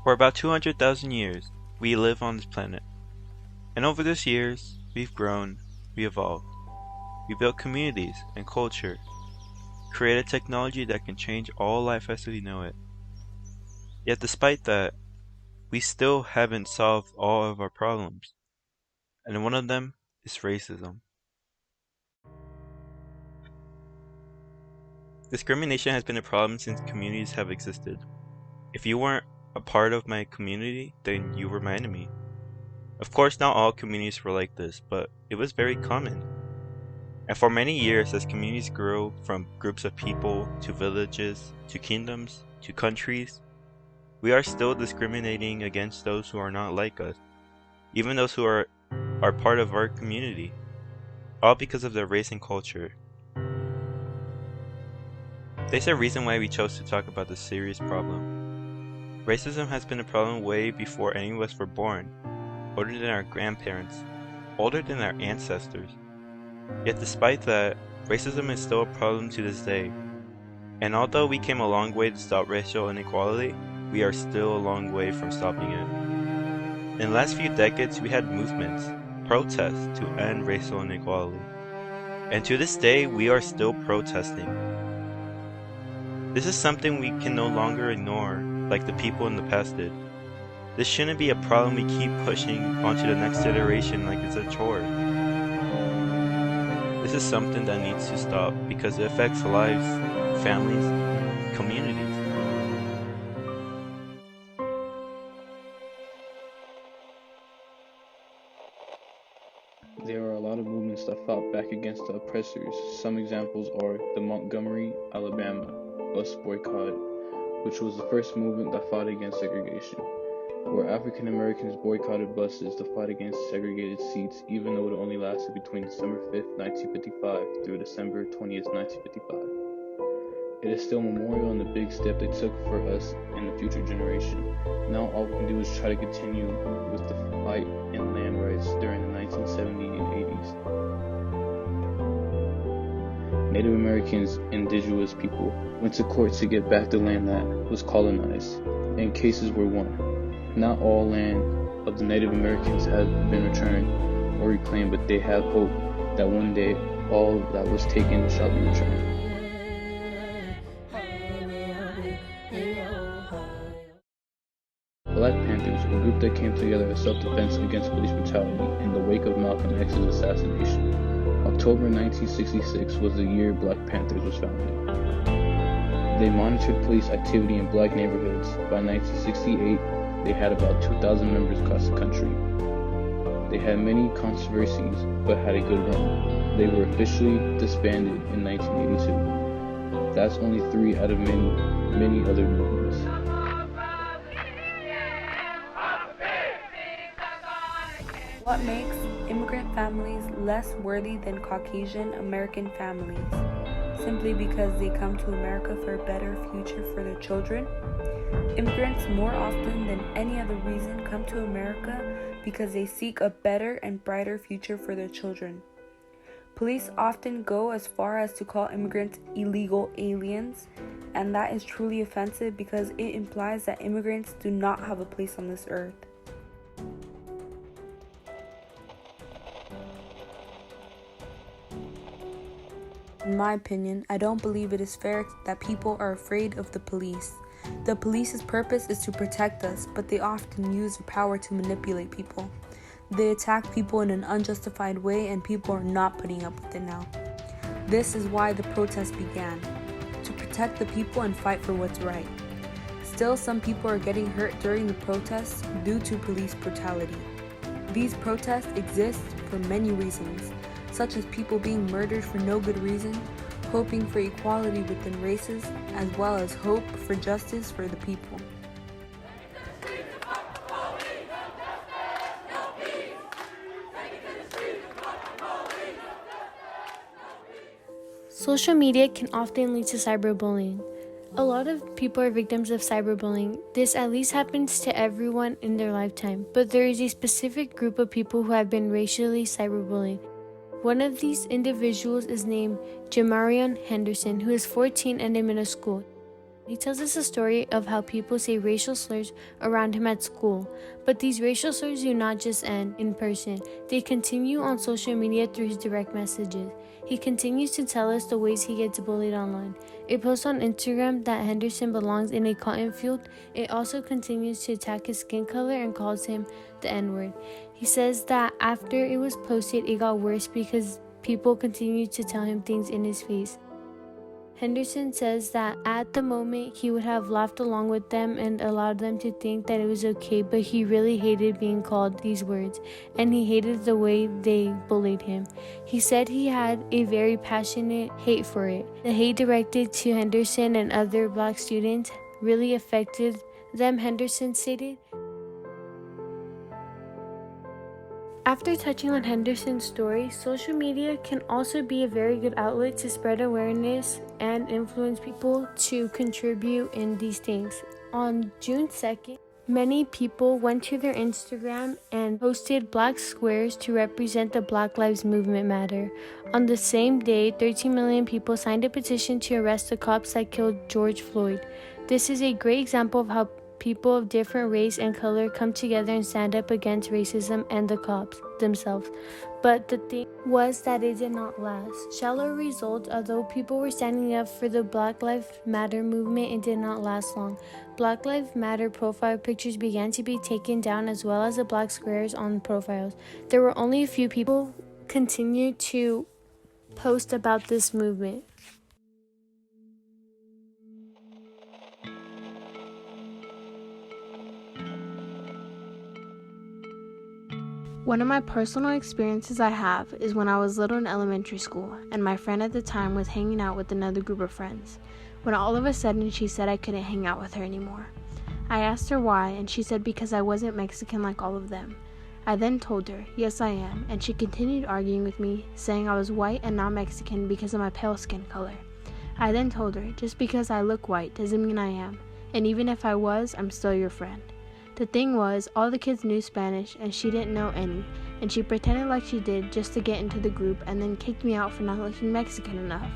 For about 200,000 years, we live on this planet. And over those years, we've grown, we evolved. We built communities and culture, created technology that can change all life as we know it. Yet despite that, we still haven't solved all of our problems. And one of them is racism. Discrimination has been a problem since communities have existed. If you weren't a part of my community, then you were my enemy. Of course, not all communities were like this, but it was very common. And for many years, as communities grew from groups of people to villages to kingdoms to countries, we are still discriminating against those who are not like us, even those who are part of our community, all because of their race and culture. There's a reason why we chose to talk about this serious problem. Racism has been a problem way before any of us were born, older than our grandparents, older than our ancestors. Yet despite that, racism is still a problem to this day. And although we came a long way to stop racial inequality, we are still a long way from stopping it. In the last few decades, we had movements, protests to end racial inequality. And to this day, we are still protesting. This is something we can no longer ignore, like the people in the past did. This shouldn't be a problem we keep pushing onto the next generation like it's a chore. This is something that needs to stop because it affects lives, families, communities. There are a lot of movements that fought back against the oppressors. Some examples are the Montgomery, Alabama bus boycott, which was the first movement that fought against segregation, where African Americans boycotted buses to fight against segregated seats, even though it only lasted between December 5th, 1955 through December 20th, 1955. It is still a memorial and a big step they took for us and the future generation. Now all we can do is try to continue with the fight in land rights during the 1970s and 80s. Native Americans, indigenous people, went to court to get back the land that was colonized, and cases were won. Not all land of the Native Americans has been returned or reclaimed, but they have hope that one day all that was taken shall be returned. Black Panthers, a group that came together as self-defense against police brutality in the wake of Malcolm X's assassination. October 1966 was the year Black Panthers was founded. They monitored police activity in black neighborhoods. By 1968, they had about 2,000 members across the country. They had many controversies, but had a good run. They were officially disbanded in 1982. That's only 3 out of many other movements. What makes immigrant families less worthy than Caucasian American families? Simply because they come to America for a better future for their children? Immigrants more often than any other reason come to America because they seek a better and brighter future for their children. Police often go as far as to call immigrants illegal aliens, and that is truly offensive because it implies that immigrants do not have a place on this earth. In my opinion, I don't believe it is fair that people are afraid of the police. The police's purpose is to protect us, but they often use their power to manipulate people. They attack people in an unjustified way, and people are not putting up with it now. This is why the protest began, to protect the people and fight for what's right. Still, some people are getting hurt during the protests due to police brutality. These protests exist for many reasons, such as people being murdered for no good reason, hoping for equality within races, as well as hope for justice for the people. Social media can often lead to cyberbullying. A lot of people are victims of cyberbullying. This at least happens to everyone in their lifetime, but there is a specific group of people who have been racially cyberbullied. One of these individuals is named Jamarion Henderson, who is 14 and in middle school. He tells us a story of how people say racial slurs around him at school, but these racial slurs do not just end in person. They continue on social media through his direct messages. He continues to tell us the ways he gets bullied online. A post on Instagram that Henderson belongs in a cotton field. It also continues to attack his skin color and calls him the N-word. He says that after it was posted, it got worse because people continued to tell him things in his face. Henderson says that at the moment he would have laughed along with them and allowed them to think that it was okay, but he really hated being called these words, and he hated the way they bullied him. He said he had a very passionate hate for it. The hate directed to Henderson and other black students really affected them, Henderson stated. After touching on Henderson's story, social media can also be a very good outlet to spread awareness and influence people to contribute in these things. On June 2nd, many people went to their Instagram and posted black squares to represent the Black Lives Movement matter. On the same day, 13 million people signed a petition to arrest the cops that killed George Floyd. This is a great example of how people of different race and color come together and stand up against racism and the cops themselves. But the thing was that it did not last. Shallow results, although people were standing up for the Black Lives Matter movement, it did not last long. Black Lives Matter profile pictures began to be taken down, as well as the black squares on profiles. There were only a few people who continued to post about this movement. One of my personal experiences I have is when I was little in elementary school, and my friend at the time was hanging out with another group of friends, when all of a sudden she said I couldn't hang out with her anymore. I asked her why, and she said because I wasn't Mexican like all of them. I then told her, yes I am, and she continued arguing with me, saying I was white and not Mexican because of my pale skin color. I then told her, just because I look white doesn't mean I am, and even if I was, I'm still your friend. The thing was, all the kids knew Spanish and she didn't know any, and she pretended like she did just to get into the group and then kicked me out for not looking Mexican enough.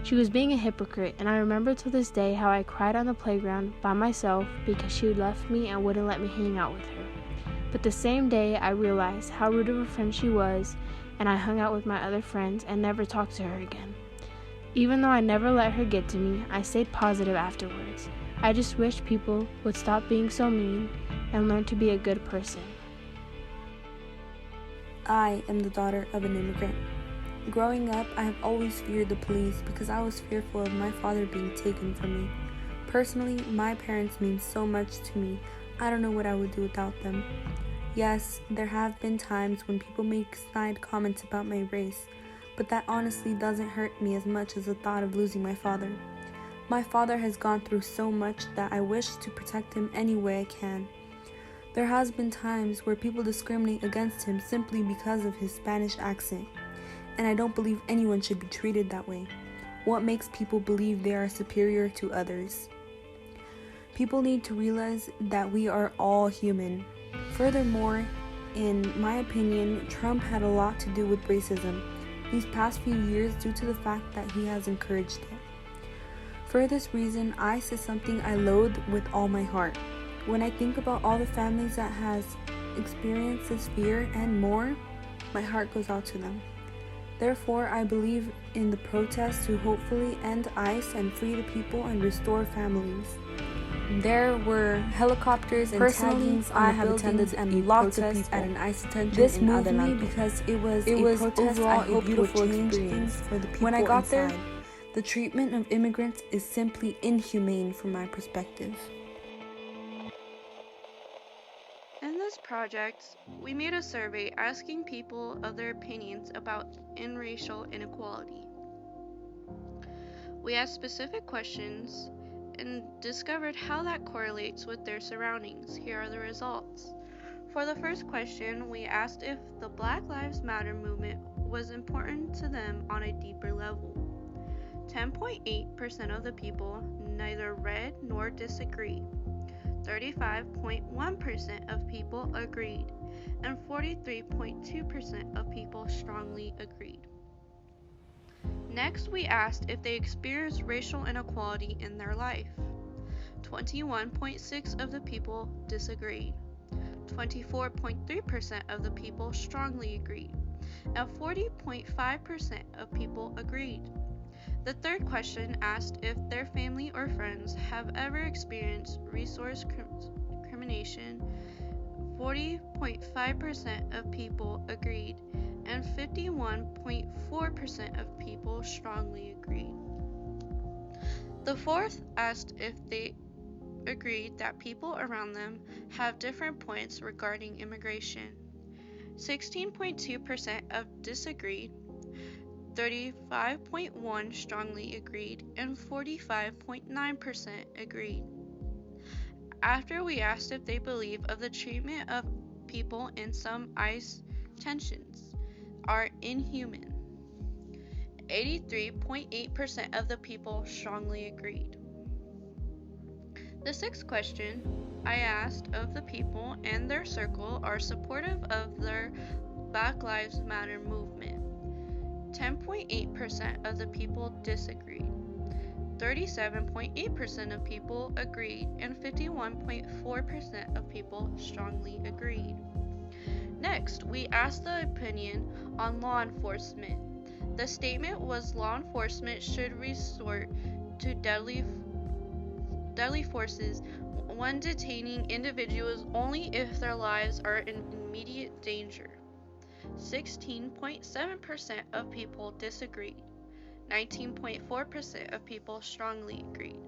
She was being a hypocrite, and I remember to this day how I cried on the playground by myself because she left me and wouldn't let me hang out with her. But the same day I realized how rude of a friend she was, and I hung out with my other friends and never talked to her again. Even though I never let her get to me, I stayed positive afterwards. I just wish people would stop being so mean and learn to be a good person. I am the daughter of an immigrant. Growing up, I have always feared the police because I was fearful of my father being taken from me. Personally, my parents mean so much to me. I don't know what I would do without them. Yes, there have been times when people make snide comments about my race, but that honestly doesn't hurt me as much as the thought of losing my father. My father has gone through so much that I wish to protect him any way I can. There has been times where people discriminate against him simply because of his Spanish accent, and I don't believe anyone should be treated that way. What makes people believe they are superior to others? People need to realize that we are all human. Furthermore, in my opinion, Trump had a lot to do with racism these past few years due to the fact that he has encouraged it. For this reason, I say something I loathe with all my heart. When I think about all the families that has experienced this fear and more, my heart goes out to them. Therefore, I believe in the protests to hopefully end ICE and free the people and restore families. There were helicopters and taggings on the buildings and lots of people at an ICE detention. This moved me because it was overall a beautiful experience for the people. When I got there, the treatment of immigrants is simply inhumane from my perspective. In this project, we made a survey asking people of their opinions about racial inequality. We asked specific questions and discovered how that correlates with their surroundings. Here are the results. For the first question, we asked if the Black Lives Matter movement was important to them on a deeper level. 10.8% of the people neither read nor disagreed. 35.1% of people agreed, and 43.2% of people strongly agreed. Next, we asked if they experienced racial inequality in their life. 21.6% of the people disagreed. 24.3% of the people strongly agreed, and 40.5% of people agreed. The third question asked if their family or friends have ever experienced resource discrimination. 40.5% of people agreed, and 51.4% of people strongly agreed. The fourth asked if they agreed that people around them have different points regarding immigration. 16.2% of disagreed, 35.1% strongly agreed, and 45.9% agreed. After we asked if they believe of the treatment of people in some ICE detentions are inhuman, 83.8% of the people strongly agreed. The sixth question I asked of the people and their circle are supportive of their Black Lives Matter movement. 10.8% of the people disagreed. 37.8% of people agreed, and 51.4% of people strongly agreed. Next, we asked the opinion on law enforcement. The statement was law enforcement should resort to deadly forces when detaining individuals only if their lives are in immediate danger. 16.7% of people disagreed. 19.4% of people strongly agreed.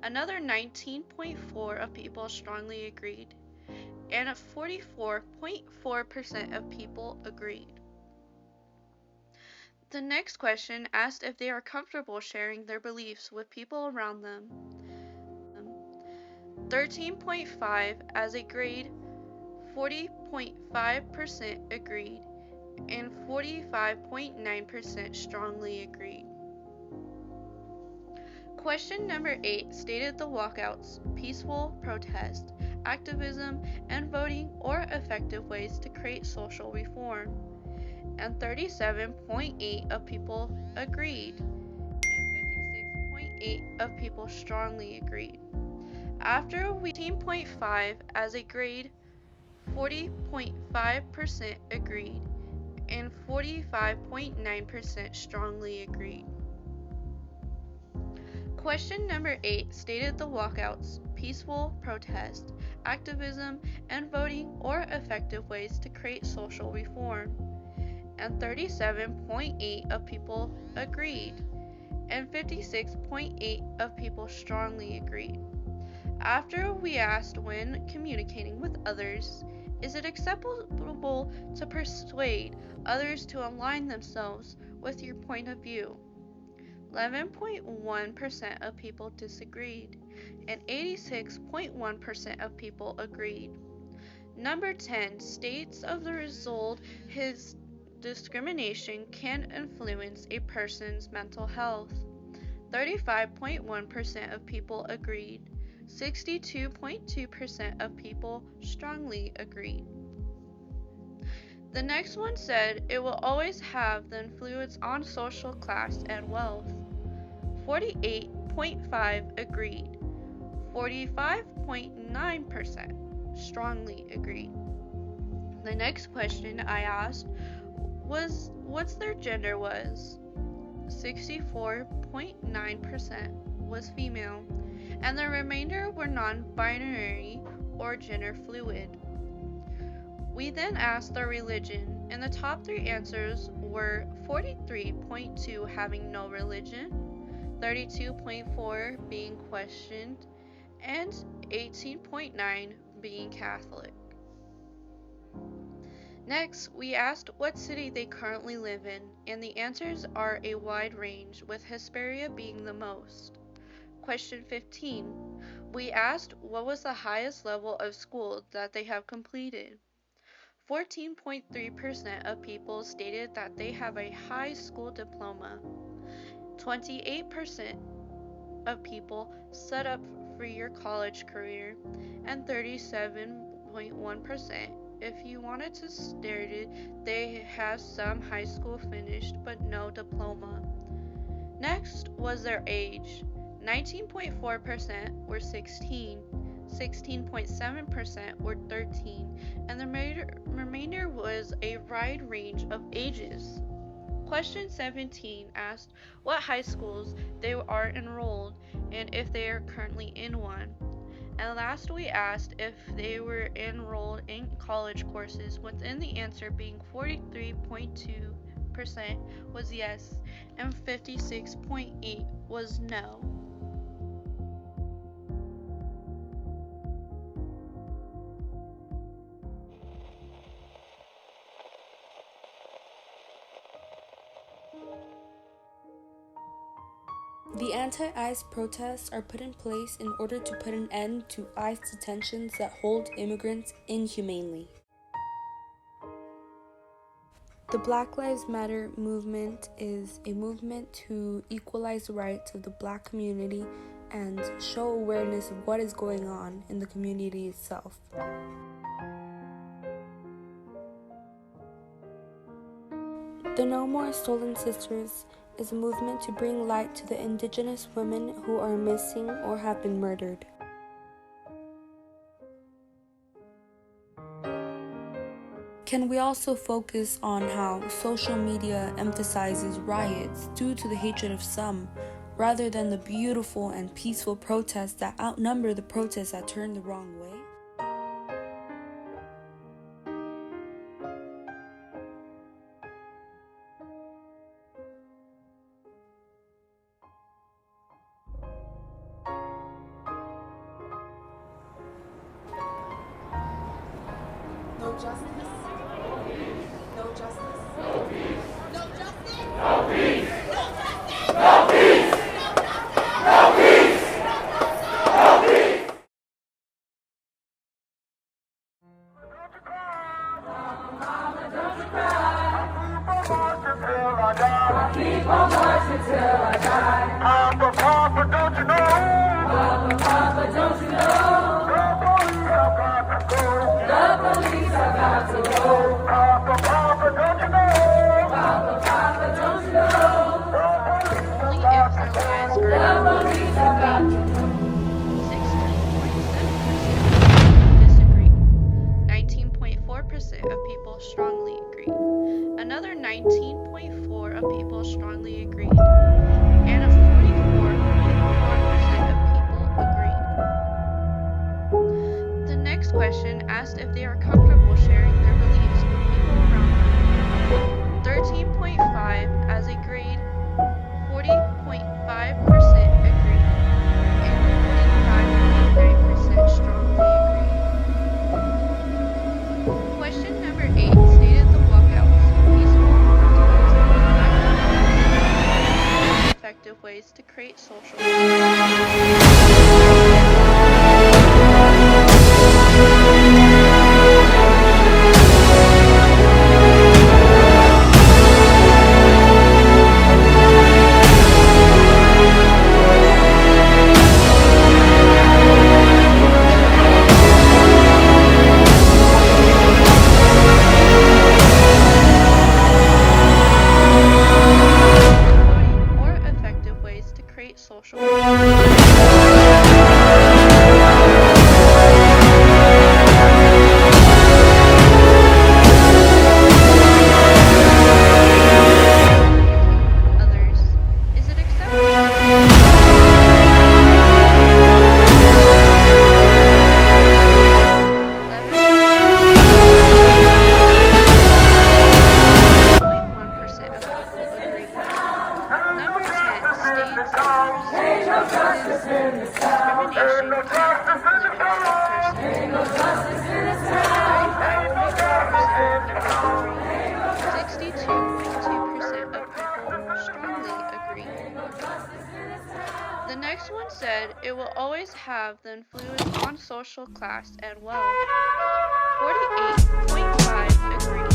Another 19.4% of people strongly agreed, and 44.4% of people agreed. The next question asked if they are comfortable sharing their beliefs with people around them. 13.5% as a grade, 40.5% agreed, and 45.9% strongly agreed. Question number 8 stated the walkouts, peaceful protest, activism, and voting or effective ways to create social reform. And 37.8% of people agreed, and 56.8% of people strongly agreed. After we 13.5% as a grade, 40.5% agreed, and 45.9% strongly agreed. Question number 8 stated the walkouts, peaceful protest, activism, and voting or effective ways to create social reform. And 37.8% of people agreed, and 56.8% of people strongly agreed. After we asked when communicating with others, is it acceptable to persuade others to align themselves with your point of view? 11.1% of people disagreed, and 86.1% of people agreed. Number 10 states of the result his discrimination can influence a person's mental health. 35.1% of people agreed. 62.2% of people strongly agreed. The next one said it will always have the influence on social class and wealth. 48.5% agreed. 45.9% strongly agreed. The next question I asked was what their gender was. 64.9% was female, and the remainder were non-binary or gender fluid. We then asked their religion, and the top 3 answers were 43.2% having no religion, 32.4% being questioned, and 18.9% being Catholic. Next, we asked what city they currently live in, and the answers are a wide range, with Hesperia being the most. Question 15. We asked what was the highest level of school that they have completed. 14.3% of people stated that they have a high school diploma. 28% of people set up for your college career, and 37.1% if you wanted to start it, they have some high school finished but no diploma. Next was their age. 19.4% were 16, 16.7% were 13, and the remainder was a wide range of ages. Question 17 asked what high schools they are enrolled and if they are currently in one. And last we asked if they were enrolled in college courses, with the answer being 43.2% was yes and 56.8% was no. The anti-ICE protests are put in place in order to put an end to ICE detentions that hold immigrants inhumanely. The Black Lives Matter movement is a movement to equalize the rights of the Black community and show awareness of what is going on in the community itself. The No More Stolen Sisters is a movement to bring light to the Indigenous women who are missing or have been murdered. Can we also focus on how social media emphasizes riots due to the hatred of some, rather than the beautiful and peaceful protests that outnumber the protests that turn the wrong way? No justice. No justice. No justice. No peace. No justice. No peace. No peace. No peace. Don't you cry. I'll keep on marching till I die. Papa, Papa, don't you know? Papa, Papa, don't you know? The police are about to go. Papa, Papa, don't you know? Papa, Papa, don't you know? Only if their lives The are police are about to go. 16.7% disagree. 19.4% of people strongly agreed. Another 19.4% of people strongly agreed. And a 44.4% of people agreed. The next question asked if they are comfortable sharing their beliefs with people around them. 13.5% as agreed, 40.5% agreed, and 45.9% strongly agreed. Question number 8 stated the walkouts were peaceful protests and effective ways to create social or effective ways to create social others. Is it acceptable? 11.1% of people agree. Number 10 states Ain't no justice in this town. discrimination cannot include a person. Ain't no justice in this town. 62.2% of people strongly agree. The next one said it will always have the influence on social class and wealth. 48.5% agree.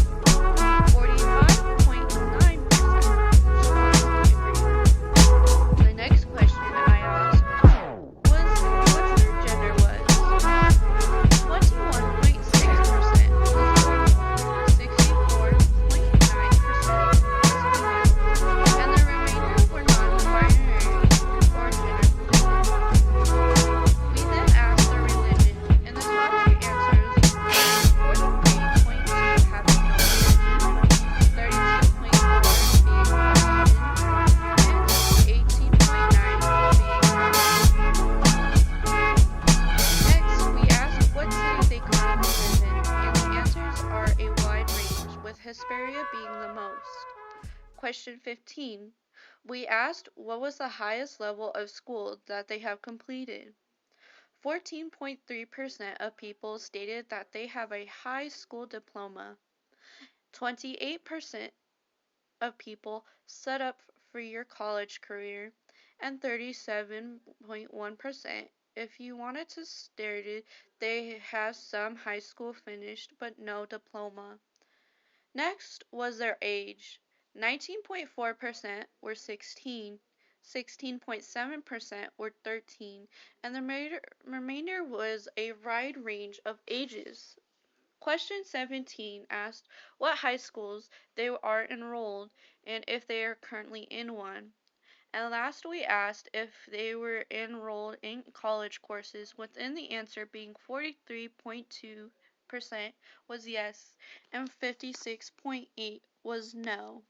45.9% strongly agree. The next question I asked was what their gender was. 21.6% was normal, 64.9% was female, and the remainder were non-binary or genderless. Question 15. We asked what was the highest level of school that they have completed. 14.3% of people stated that they have a high school diploma. 28% of people set up for your college career, and 37.1% if you wanted to start it, they have some high school finished but no diploma. Next was their age. 19.4% were 16, 16.7% were 13, and the remainder was a wide range of ages. Question 17 asked what high schools they are enrolled and if they are currently in one. And last we asked if they were enrolled in college courses, with the answer being 43.2% was yes and 56.8% was no.